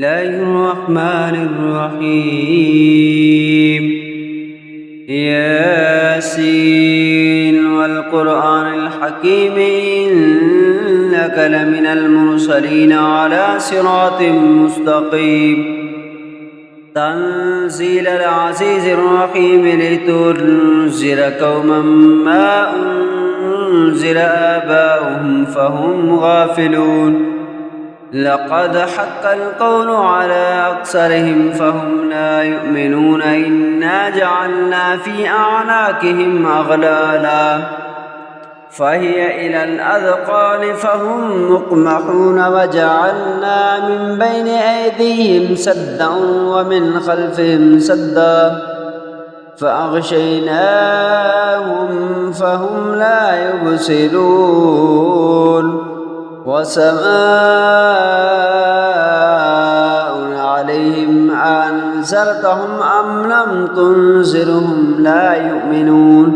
الله الرحمن الرحيم. ياسين والقرآن الحكيم إنك لمن المرسلين على صراط مستقيم. تنزيل العزيز الرحيم لتنذر قوما ما أنذر آباؤهم فهم غافلون. لقد حق القول على أكثرهم فهم لا يؤمنون. إنا جعلنا في أعناقهم أغلالا فهي إلى الأذقان فهم مقمحون. وجعلنا من بين أيديهم سدا ومن خلفهم سدا فأغشيناهم فهم لا يبصرون. وسواء عليهم أنذرتهم أم لم تنذرهم لا يؤمنون.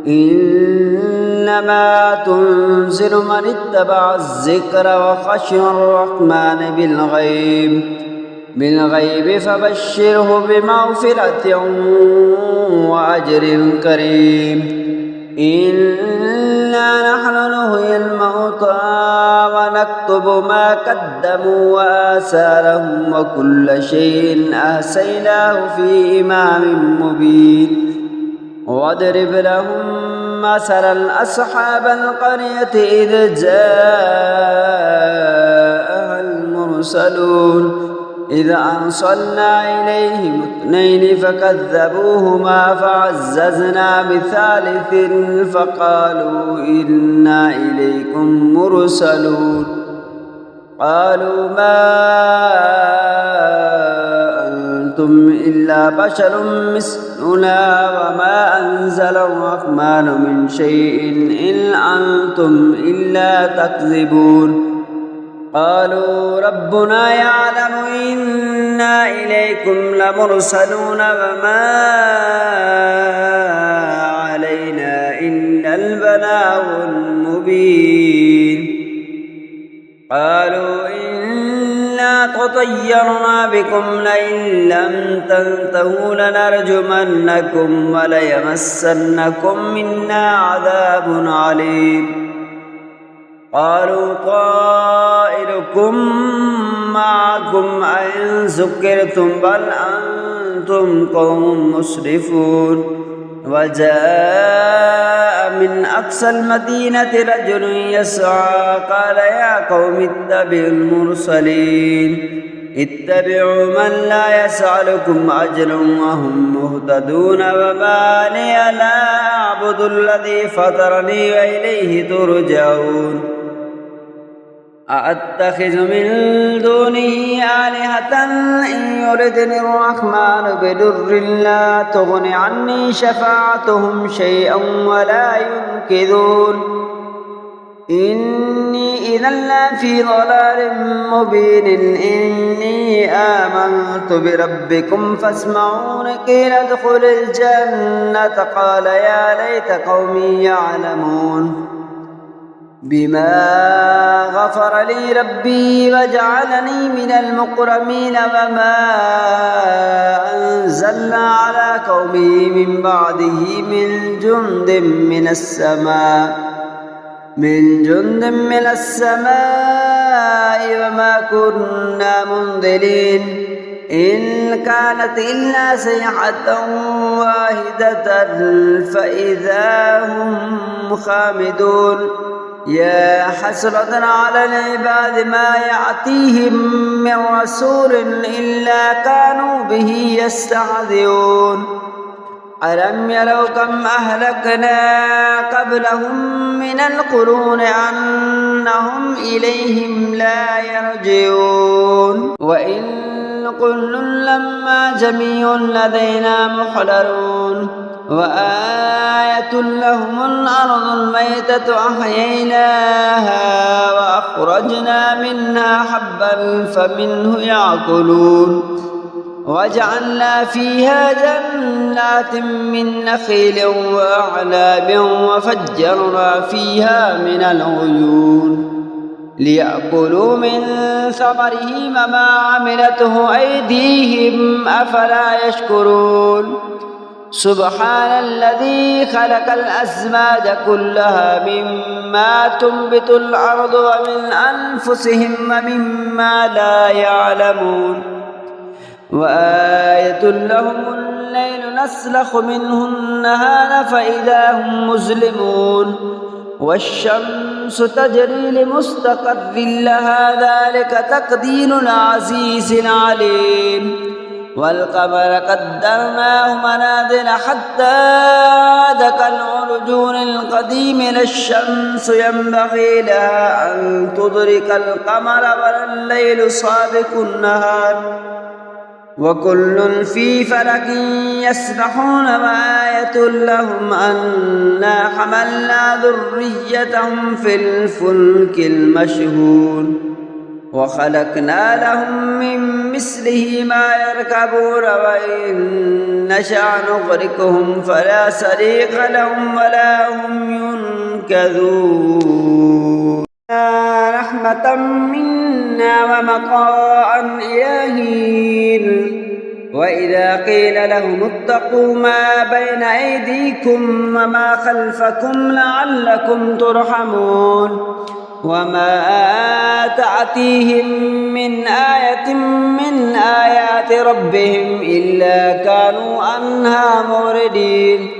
إنما تنذر من اتبع الذكر وخشي الرحمن بالغيب فبشره بمغفرة وأجر كريم. إنا نحن نحيي الموتى ونكتب ما قدموا وآثارهم وكل شيء أحصيناه في إمام مبين. واضرب لهم مثلا أصحاب القرية إذ جاءها المرسلون إذ أرسلنا إليهم اثنين فكذبوهما فعززنا بثالث فقالوا إنا إليكم مرسلون. قالوا ما أنتم إلا بشر مثلنا وما أنزل الرحمن من شيء إن أنتم إلا تكذبون. قالوا ربنا يعلم إنا إليكم لمرسلون وما علينا إلا البلاغ المبين. قالوا إنا تطيرنا بكم لئن لم تنتهوا لنرجمنكم وليمسنكم منا عذاب عليم. قالوا طائركم معكم أئن ذكرتم بل أنتم قوم مسرفون. وجاء من أقصى المدينة رجل يسعى قال يا قوم اتبعوا المرسلين اتبعوا من لا يسألكم أجرا وهم مهتدون. وما لي لا أعبد الذي فطرني وإليه ترجعون. أأتخذ من دونه آلهة إن يردني الرحمن بضر لا تغن عني شفاعتهم شيئا ولا ينقذون. إني إذا لفي ضلال مبين. إني آمنت بربكم فاسمعون. قيل ادخل الجنة قال يا ليت قومي يعلمون بما غفر لي ربي وجعلني من المكرمين. وما أنزلنا على قومه من بعده من جند من السماء وما كنا منزلين. إن كانت إلا صيحة واحدة فإذا هم خامدون. يا حسرة على العباد ما يأتيهم من رسول إلا كانوا به يستهزئون. ألم يروا كم أهلكنا قبلهم من القرون أنهم إليهم لا يرجعون. وإن كل لما جميع لدينا محضرون. وآية لهم الأرض الميتة أحييناها وأخرجنا منها حبا فمنه يأكلون. وجعلنا فيها جنات من نخيل وأعناب وفجرنا فيها من العيون ليأكلوا من ثمره وما عملته أيديهم أفلا يشكرون سبحان الذي خلق الأزواج كلها مما تنبت الأرض ومن أنفسهم ومما لا يعلمون وآية لهم الليل نسلخ منه النهار فإذا هم مظلمون والشمس تجري لمستقر لها ذلك تقدير العزيز العليم والقمر قدرناه منازل حتى عاد كالعرجون القديم لا الشمس ينبغي لها أن تدرك القمر ولا الليل سابق النهار وكل في فلك يسبحون وآية لهم أنا حملنا ذريتهم في الفلك المشحون وخلقنا لهم من مثله ما يركبون وإن نشأ نغرقهم فلا صريخ لهم ولا هم ينقذون رحمة منا ومطاعا إلى حين وإذا قيل لهم اتقوا ما بين أيديكم وما خلفكم لعلكم ترحمون وما تأتيهم من آية من آيات ربهم إلا كانوا عنها معرضين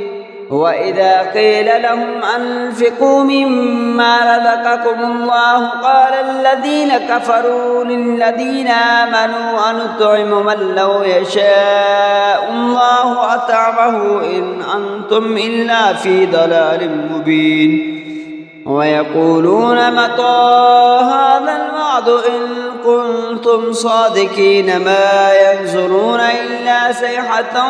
وإذا قيل لهم أنفقوا مما رزقكم الله قال الذين كفروا للذين آمنوا أنطعم من لو يشاء الله أطعمه إن أنتم إلا في ضلال مبين ويقولون متى هذا الوعد إن كنتم صادقين ما ينظرون إلا صيحة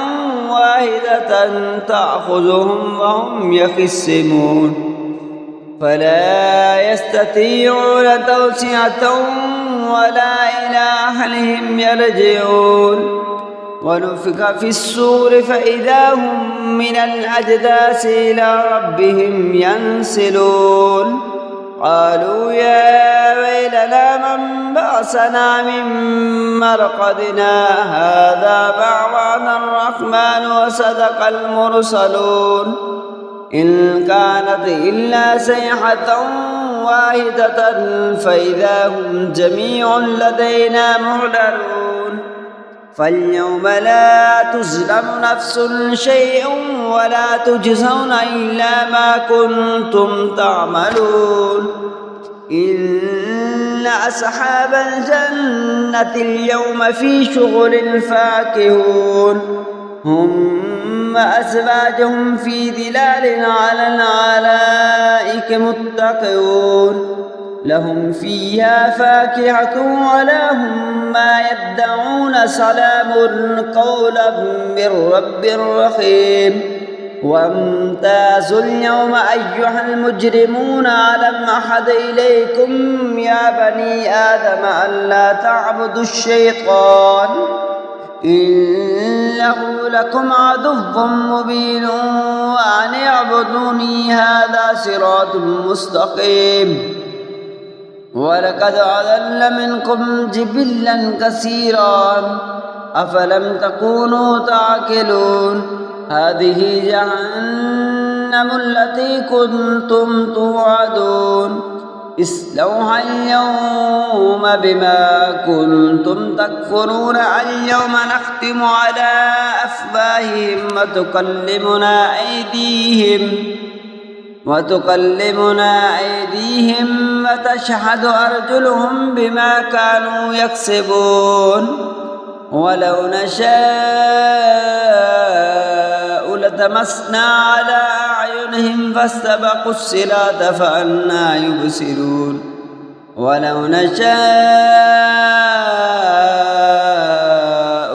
واحدة تأخذهم وهم يخصمون فلا يستطيعون توصية ولا إلى أهلهم يرجعون ونفخ في الصور فإذا هم من الأجداث إلى ربهم ينسلون قالوا يا ويلنا من بعثنا من مرقدنا هذا ما وعد الرحمن وصدق المرسلون إن كانت إلا صيحة واحدة فإذا هم جميع لدينا محضرون فاليوم لا تظلم نفس شيئا ولا تجزون إلا ما كنتم تعملون إن أصحاب الجنة اليوم في شغل فاكهون هم وأزواجهم في ظلال على الأرائك متكئون لهم فيها فاكهة ولهم ما يدعون سلام قولا من رب رحيم وامتازوا اليوم أيها المجرمون ألم أحد إليكم يا بني آدم ألا تعبدوا الشيطان إنه لكم عدو مبين وأن اعبدوني هذا صراط مستقيم ولقد أضل منكم جبلا كثيرا أفلم تكونوا تعقلون هذه جهنم التي كنتم توعدون اصلوها اليوم بما كنتم تكفرون اليوم نختم على أفواههم وتكلمنا أيديهم وتشهد أرجلهم بما كانوا يكسبون ولو نشاء لتمسنا على أعينهم فاستبقوا الصراط فأنى يبصرون ولو نشاء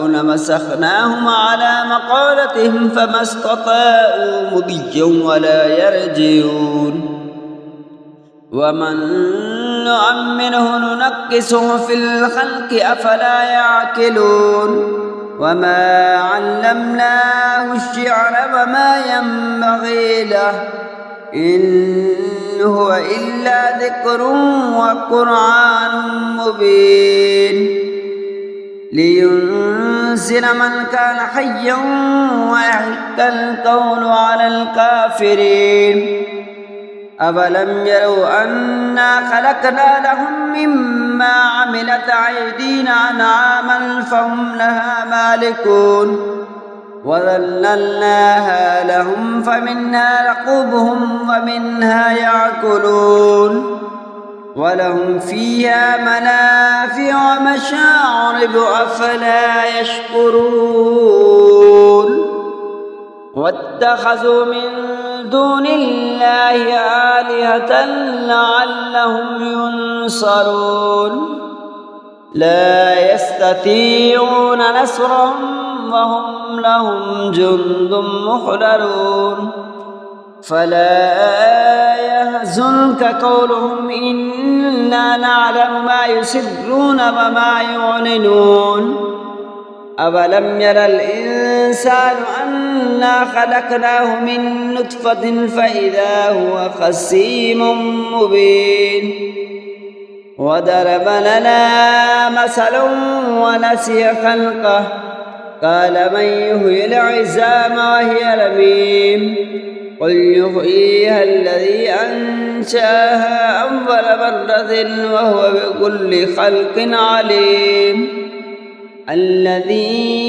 لمسخناهم على مقالتهم فما استطاعوا مضيا ولا يرجعون ومن نعمره ننكسه في الخلق أفلا يعقلون وما علمناه الشعر وما ينبغي له إن هو إلا ذكر وقرآن مبين لينذر من كان حيا ويحق القول على الكافرين أفلم يروا أنا خلقنا لهم مما عملت أيدينا أنعاما فهم لها مالكون وذللناها لهم فمنها ركوبهم ومنها يأكلون ولهم فيها منافع ومشارب أفلا يشكرون واتخذوا من دون الله آلهة لعلهم ينصرون لا يستطيعون نصرهم وهم لهم جند محضرون فلا يحزنك قولهم إنا نعلم ما يسرون وما يعلنون أولم ير الإنسان أنا خلقناه من نطفة فإذا هو خصيم مبين وضرب لنا مثلا ونسي خلقه قال من يحيي العظام وهي رميم قل يحييها الذي أنشأها أول مرة وهو بكل خلق عليم الذي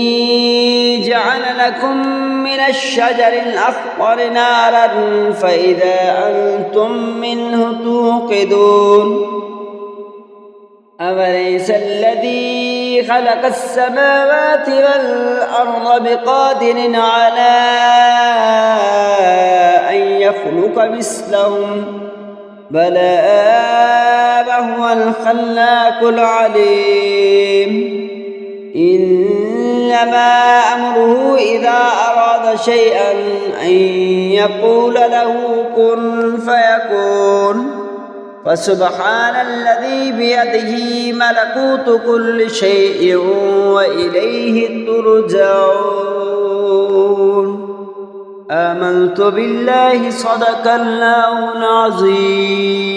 جعل لكم من الشجر الأخضر نارا فإذا أنتم منه توقدون أوليس الذي خلق السماوات والأرض بقادر على أن يخلق مثلهم بلى وهو الخلاق العليم إنما أمره إذا أراد شيئا أن يقول له كن فيكون فسبحان الذي بيده ملكوت كل شيء وإليه ترجعون آمنت بالله صدق الله العظيم.